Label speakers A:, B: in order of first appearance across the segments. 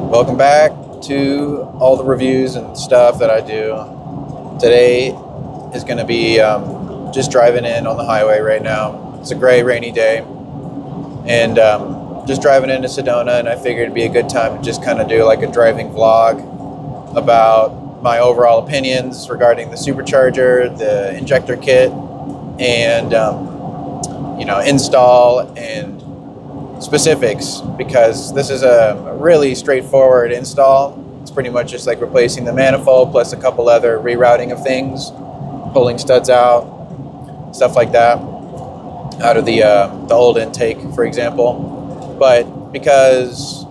A: Welcome back to all the reviews and stuff that I do. Today is going to be just driving in on the highway right now. It's a gray, rainy day, and just driving into Sedona, and I figured it'd be a good time to just kind of do like a driving vlog about my overall opinions regarding the Supercharger, the injector kit, and install and specifics, because this is a really straightforward install. It's pretty much just like replacing the manifold plus a couple other rerouting of things, pulling studs out, stuff like that, out of the old intake, for example. But because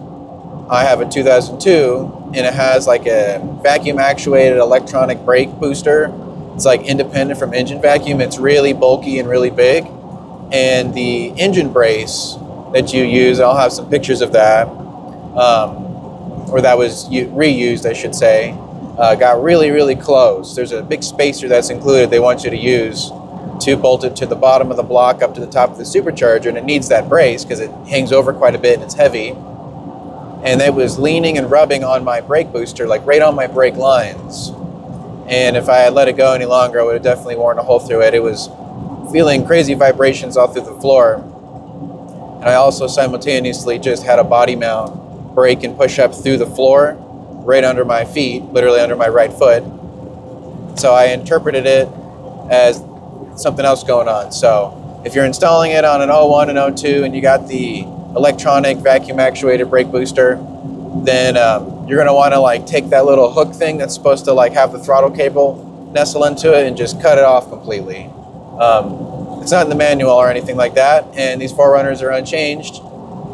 A: I have a 2002 and it has like a vacuum actuated electronic brake booster, it's like independent from engine vacuum. It's really bulky and really big, and the engine brace that you use, I'll have some pictures of that, or that was reused, I should say, got really, really close. There's a big spacer that's included they want you to use to bolt it to the bottom of the block up to the top of the Supercharger, and it needs that brace because it hangs over quite a bit and it's heavy. And it was leaning and rubbing on my brake booster, like right on my brake lines. And if I had let it go any longer, I would have definitely worn a hole through it. It was feeling crazy vibrations all through the floor. And I also simultaneously just had a body mount brake and push up through the floor, right under my feet, literally under my right foot. So I interpreted it as something else going on. So if you're installing it on an 01 and 02 and you got the electronic vacuum actuated brake booster, then you're gonna wanna like take that little hook thing that's supposed to like have the throttle cable nestle into it and just cut it off completely. It's not in the manual or anything like that, and these Forerunners are unchanged.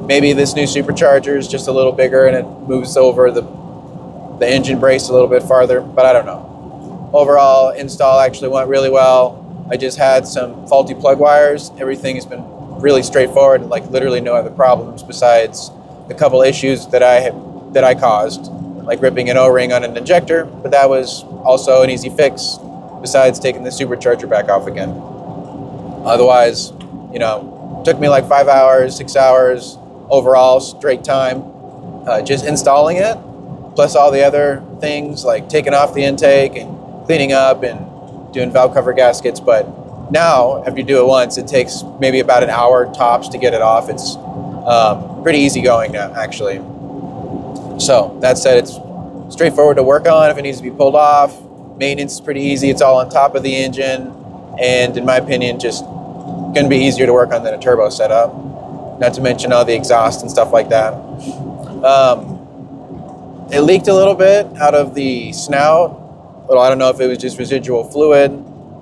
A: Maybe this new Supercharger is just a little bigger and it moves over the engine brace a little bit farther, but I don't know. Overall, install actually went really well. I just had some faulty plug wires. Everything has been really straightforward and like literally no other problems besides the couple issues that I caused, like ripping an O-ring on an injector, but that was also an easy fix besides taking the Supercharger back off again. Otherwise, took me like 5 hours, 6 hours overall straight time, just installing it, plus all the other things like taking off the intake and cleaning up and doing valve cover gaskets. But now, after you do it once, it takes maybe about an hour tops to get it off. It's pretty easy going now, actually. So that said, it's straightforward to work on if it needs to be pulled off. Maintenance is pretty easy. It's all on top of the engine. And in my opinion, just going to be easier to work on than a turbo setup. Not to mention all the exhaust and stuff like that. It leaked a little bit out of the snout. Well, I don't know if it was just residual fluid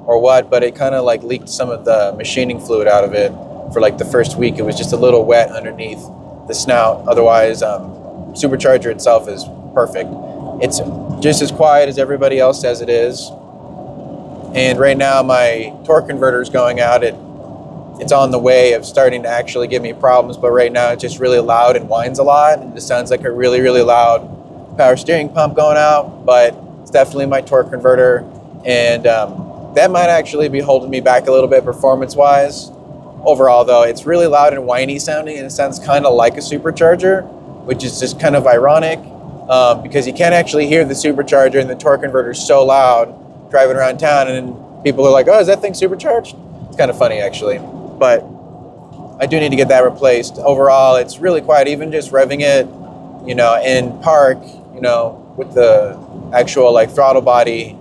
A: or what, but it kind of like leaked some of the machining fluid out of it for like the first week. It was just a little wet underneath the snout. Otherwise, Supercharger itself is perfect. It's just as quiet as everybody else says it is. And right now my torque converter is going out. It's on the way of starting to actually give me problems, but right now it's just really loud and whines a lot, and it sounds like a really, really loud power steering pump going out, but it's definitely my torque converter, and that might actually be holding me back a little bit performance-wise. Overall, though, it's really loud and whiny sounding, and it sounds kind of like a Supercharger, which is just kind of ironic, because you can't actually hear the Supercharger, and the torque converter is so loud driving around town, and people are like, oh, is that thing supercharged? It's kind of funny, actually. But I do need to get that replaced. Overall, it's really quiet, even just revving it, in park, with the actual like throttle body.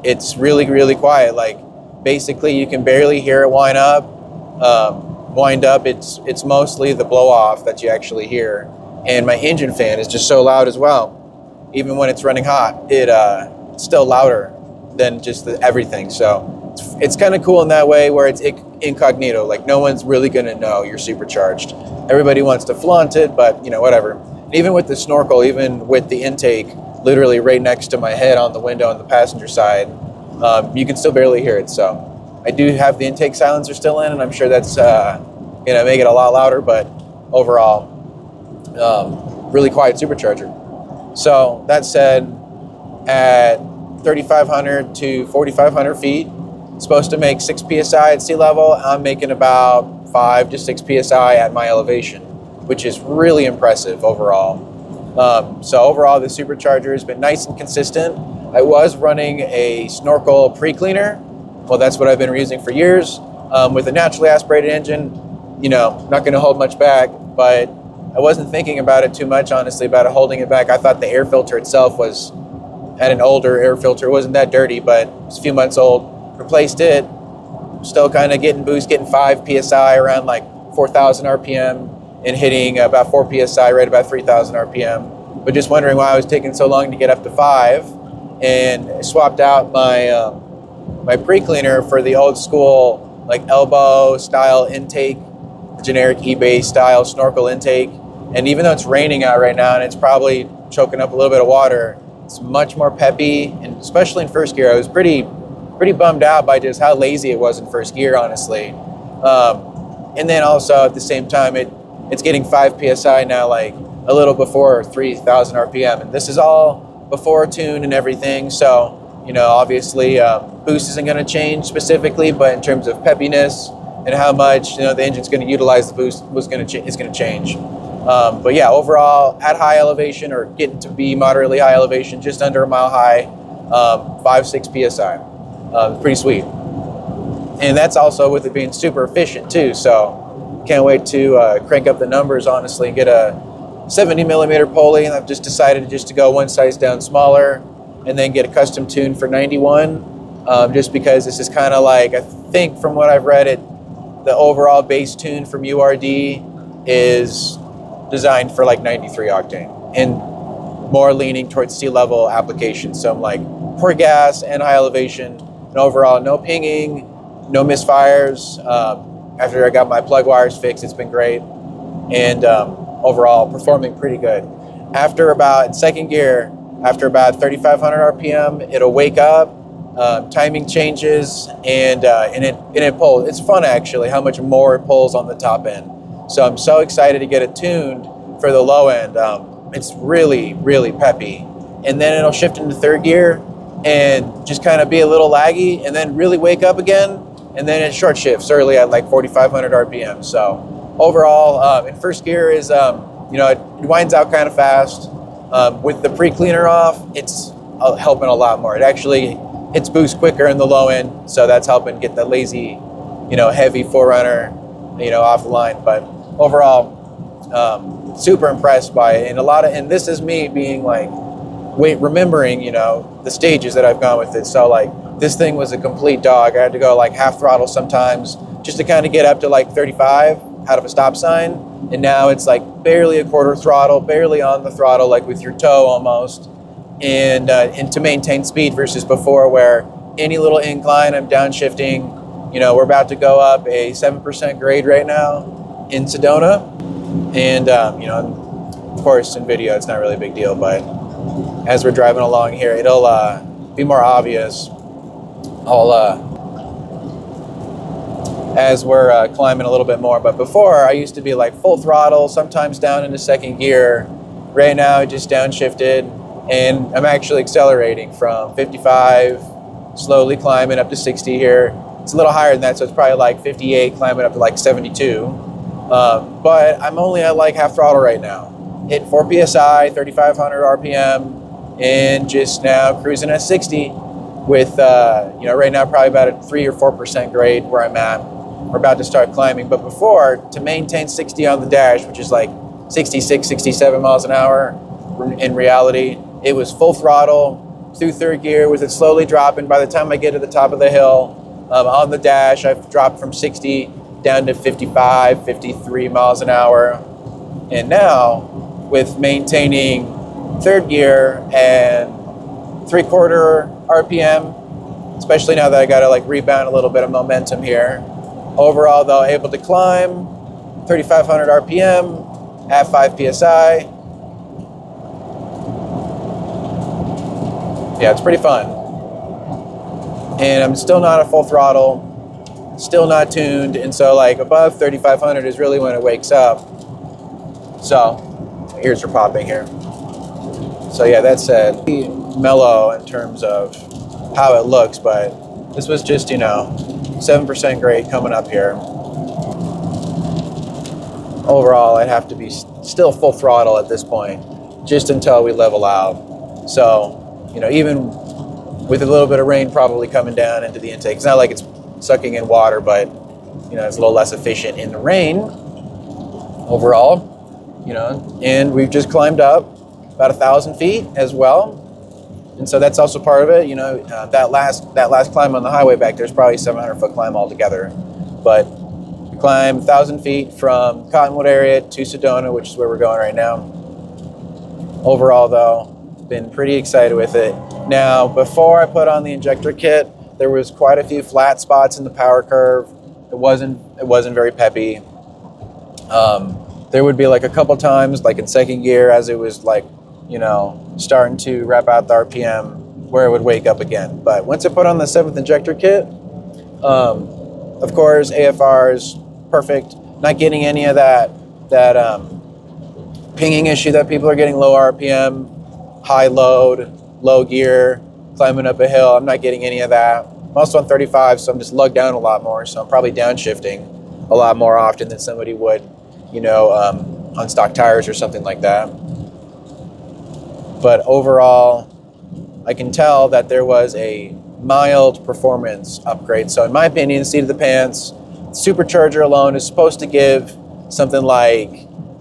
A: It's really, really quiet. Like basically you can barely hear it wind up. It's mostly the blow off that you actually hear. And my engine fan is just so loud as well. Even when it's running hot, it's still louder than just everything. So it's kind of cool in that way where it's incognito. Like no one's really going to know you're supercharged. Everybody wants to flaunt it, but whatever. And even with the snorkel, even with the intake literally right next to my head on the window on the passenger side, you can still barely hear it. So I do have the intake silencer still in, and I'm sure that's going to make it a lot louder, but overall, really quiet Supercharger. So that said, at 3,500 to 4,500 feet, supposed to make 6 psi at sea level. I'm making about 5 to 6 psi at my elevation, which is really impressive overall. So overall, the Supercharger has been nice and consistent. I was running a snorkel pre-cleaner. Well, that's what I've been using for years. With a naturally aspirated engine, you know, not going to hold much back, but I wasn't thinking about it too much, honestly, about it holding it back. I thought the air filter itself had an older air filter. It wasn't that dirty, but it's a few months old. Replaced it, still kind of getting boost, getting 5 PSI around like 4,000 RPM and hitting about 4 PSI right about 3,000 RPM. But just wondering why I was taking so long to get up to 5, and swapped out my pre-cleaner for the old school like elbow style intake, generic eBay style snorkel intake. And even though it's raining out right now and it's probably choking up a little bit of water, it's much more peppy. And especially in first gear, I was pretty bummed out by just how lazy it was in first gear, honestly. And then also at the same time, it's getting 5 PSI now, like a little before 3,000 RPM. And this is all before tune and everything. So, you know, obviously boost isn't going to change specifically, but in terms of peppiness and how much, you know, the engine's going to utilize the boost is going to change. But yeah, overall at high elevation, or getting to be moderately high elevation, just under a mile high, 5-6 PSI. Pretty sweet. And that's also with it being super efficient too. So can't wait to crank up the numbers, honestly, and get a 70 millimeter pulley. And I've just decided just to go one size down smaller and then get a custom tune for 91. Just because this is kind of like, I think from what I've read, the overall base tune from URD is designed for like 93 octane and more leaning towards sea level applications. So I'm like, poor gas and high elevation, and overall no pinging, no misfires. After I got my plug wires fixed, it's been great, and overall performing pretty good. After about second gear, after about 3,500 RPM, it'll wake up. Timing changes, and it pulls. It's fun actually how much more it pulls on the top end. So I'm so excited to get it tuned for the low end. It's really, really peppy. And then it'll shift into third gear and just kind of be a little laggy, and then really wake up again. And then it short shifts early at like 4,500 RPM. So overall, in first gear is, you know, it winds out kind of fast. With the pre-cleaner off, it's helping a lot more. It's boost quicker in the low end, so that's helping get the lazy, you know, heavy 4Runner, you know, off the line. But overall, super impressed by it, and this is me being like, remembering, you know, the stages that I've gone with it. So like, this thing was a complete dog. I had to go like half throttle sometimes just to kind of get up to like 35 out of a stop sign, and now it's like barely a quarter throttle, barely on the throttle, like with your toe almost. And to maintain speed versus before, where any little incline I'm downshifting. You know, we're about to go up a 7% grade right now in Sedona, and you know, of course in video it's not really a big deal, but as we're driving along here, it'll be more obvious. As we're climbing a little bit more. But before, I used to be like full throttle, sometimes down into second gear. Right now I just downshifted, and I'm actually accelerating from 55, slowly climbing up to 60 here. It's a little higher than that, so it's probably like 58, climbing up to like 72. But I'm only at like half throttle right now. Hit 4 PSI, 3,500 RPM, and just now cruising at 60 with, you know, right now probably about a 3 or 4% grade where I'm at. We're about to start climbing. But before, to maintain 60 on the dash, which is like 66, 67 miles an hour, in reality, it was full throttle through third gear with it slowly dropping. By the time I get to the top of the hill, on the dash, I've dropped from 60 down to 55, 53 miles an hour. And now, with maintaining third gear and 3/4 RPM, especially now that I got to like rebound a little bit of momentum here. Overall, though, able to climb 3,500 RPM at 5 PSI. Yeah, it's pretty fun. And I'm still not at full throttle, still not tuned, and so like above 3,500 is really when it wakes up. So, ears are popping here. So yeah, that said, mellow in terms of how it looks, but this was just, you know, 7% grade coming up here. Overall, I'd have to be still full throttle at this point. just until we level out. So, you know, even with a little bit of rain probably coming down into the intake, it's not like it's sucking in water, but, you know, it's a little less efficient in the rain overall, you know. And we've just climbed up about 1,000 feet as well. And so that's also part of it, you know. That last climb on the highway back there's probably 700-foot climb altogether. But we climbed 1,000 feet from Cottonwood area to Sedona, which is where we're going right now. Overall, though, been pretty excited with it. Now, before I put on the injector kit, there was quite a few flat spots in the power curve. It wasn't very peppy. There would be like a couple times, like in second gear, as it was like, you know, starting to wrap out the RPM, where it would wake up again. But once I put on the 7th injector kit, of course, AFR is perfect. Not getting any of that pinging issue that people are getting, low RPM, high load, low gear, climbing up a hill. I'm not getting any of that. I'm also on 35, so I'm just lugged down a lot more. So I'm probably downshifting a lot more often than somebody would, you know, on stock tires or something like that. But overall, I can tell that there was a mild performance upgrade. So in my opinion, seat of the pants, Supercharger alone is supposed to give something like,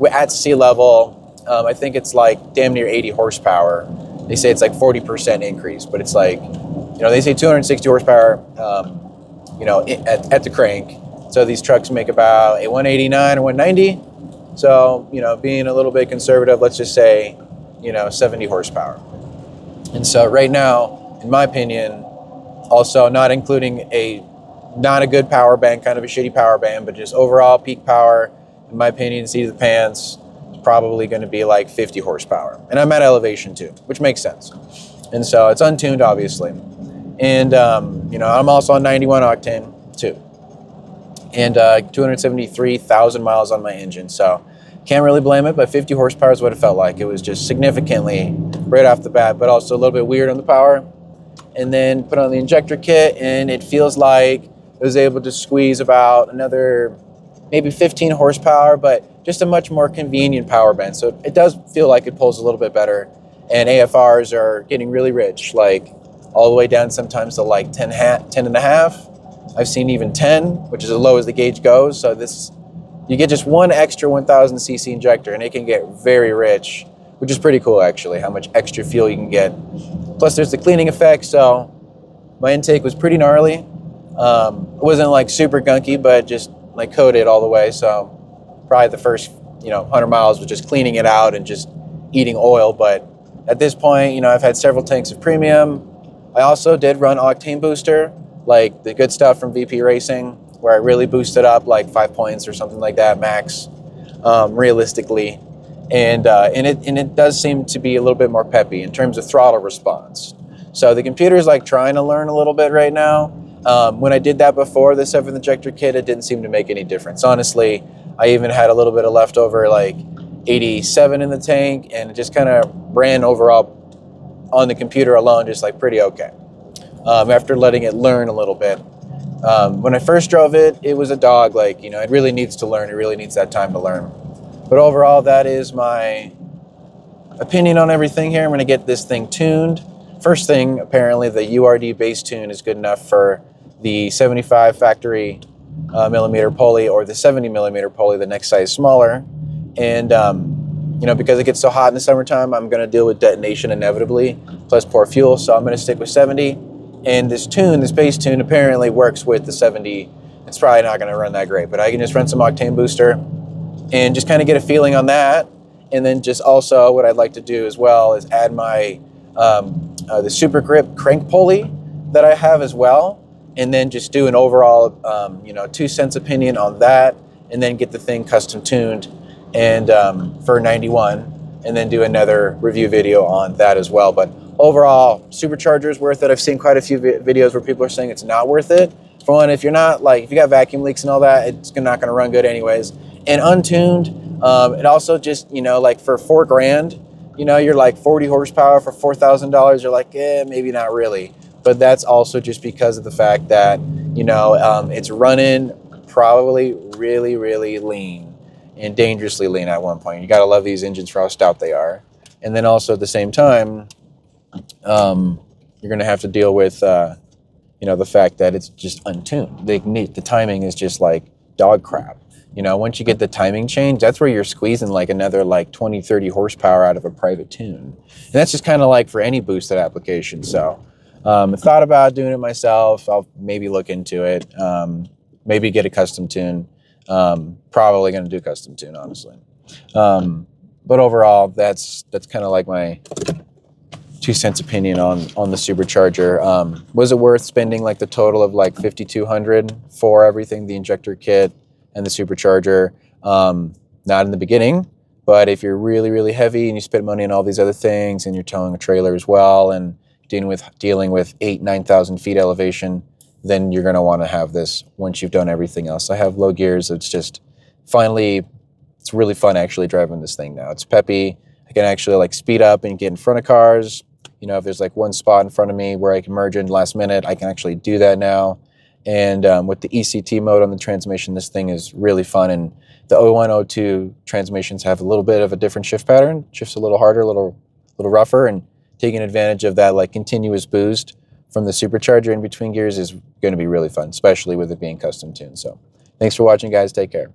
A: at sea level, I think it's like damn near 80 horsepower. They say it's like 40% increase, but it's like, you know, they say 260 horsepower, you know, at the crank. So these trucks make about a 189 or 190. So, you know, being a little bit conservative, let's just say, you know, 70 horsepower. And so right now, in my opinion, also not including not a good power band, kind of a shitty power band, but just overall peak power, in my opinion, seat of the pants, is probably going to be like 50 horsepower. And I'm at elevation too, which makes sense. And so it's untuned, obviously. And, you know, I'm also on 91 octane too. And 273,000 miles on my engine. So can't really blame it, but 50 horsepower is what it felt like. It was just significantly right off the bat, but also a little bit weird on the power. And then put on the injector kit, and it feels like it was able to squeeze about another maybe 15 horsepower, but just a much more convenient power band. So it does feel like it pulls a little bit better. And AFRs are getting really rich, like all the way down sometimes to like 10 and a half. I've seen even 10, which is as low as the gauge goes. So you get just one extra 1000 cc injector and it can get very rich, which is pretty cool actually, how much extra fuel you can get. Plus there's the cleaning effect. So my intake was pretty gnarly. It wasn't like super gunky, but just like coated all the way. So probably the first, you know, 100 miles was just cleaning it out and just eating oil. But at this point, you know, I've had several tanks of premium. I also did run octane booster, like the good stuff from VP Racing, where I really boosted up like 5 points or something like that max, realistically. And it does seem to be a little bit more peppy in terms of throttle response. So the computer is like trying to learn a little bit right now. When I did that before the 7th injector kit, it didn't seem to make any difference. Honestly, I even had a little bit of leftover like 87 in the tank, and it just kind of ran overall on the computer alone just like pretty okay. After letting it learn a little bit. When I first drove it, it was a dog. Like, you know, it really needs to learn. It really needs that time to learn. But overall, that is my opinion on everything here. I'm going to get this thing tuned. First thing, apparently, the URD base tune is good enough for the 75 factory millimeter pulley or the 70 millimeter pulley, the next size smaller. And, you know, because it gets so hot in the summertime, I'm going to deal with detonation inevitably, plus poor fuel. So I'm going to stick with 70. And this base tune apparently works with the 70. It's probably not going to run that great, but I can just run some octane booster and just kind of get a feeling on that. And then just also what I'd like to do as well is add my the Super Grip crank pulley that I have as well, and then just do an overall you know, 2 cents opinion on that, and then get the thing custom tuned and for 91, and then do another review video on that as well. But overall, Supercharger is worth it. I've seen quite a few videos where people are saying it's not worth it. For one, if you got vacuum leaks and all that, it's not going to run good anyways. And untuned, it also just, you know, like for $4,000, you know, you're like 40 horsepower for $4,000. You're like, maybe not really. But that's also just because of the fact that, you know, it's running probably really, really lean and dangerously lean at one point. You got to love these engines for how stout they are. And then also at the same time, you're going to have to deal with, you know, the fact that it's just untuned. The timing is just like dog crap. You know, once you get the timing change, that's where you're squeezing like another like 20, 30 horsepower out of a private tune. And that's just kind of like for any boosted application. So I thought about doing it myself. I'll maybe look into it. Maybe get a custom tune. Probably going to do custom tune, honestly. But overall, that's kind of like my 2 cents opinion on the Supercharger. Was it worth spending like the total of like $5,200 for everything, the injector kit and the Supercharger? Not in the beginning, but if you're really, really heavy and you spend money on all these other things and you're towing a trailer as well and dealing with 8,000-9,000 feet elevation, then you're going to want to have this once you've done everything else. I have low gears. It's just finally, it's really fun actually driving this thing now. It's peppy. I can actually like speed up and get in front of cars. You know, if there's like one spot in front of me where I can merge in last minute, I can actually do that now. And with the ECT mode on the transmission, this thing is really fun. And the 01, 02 transmissions have a little bit of a different shift pattern. Shifts a little harder, a little rougher, and taking advantage of that like continuous boost from the Supercharger in between gears is going to be really fun, especially with it being custom tuned. So thanks for watching, guys. Take care.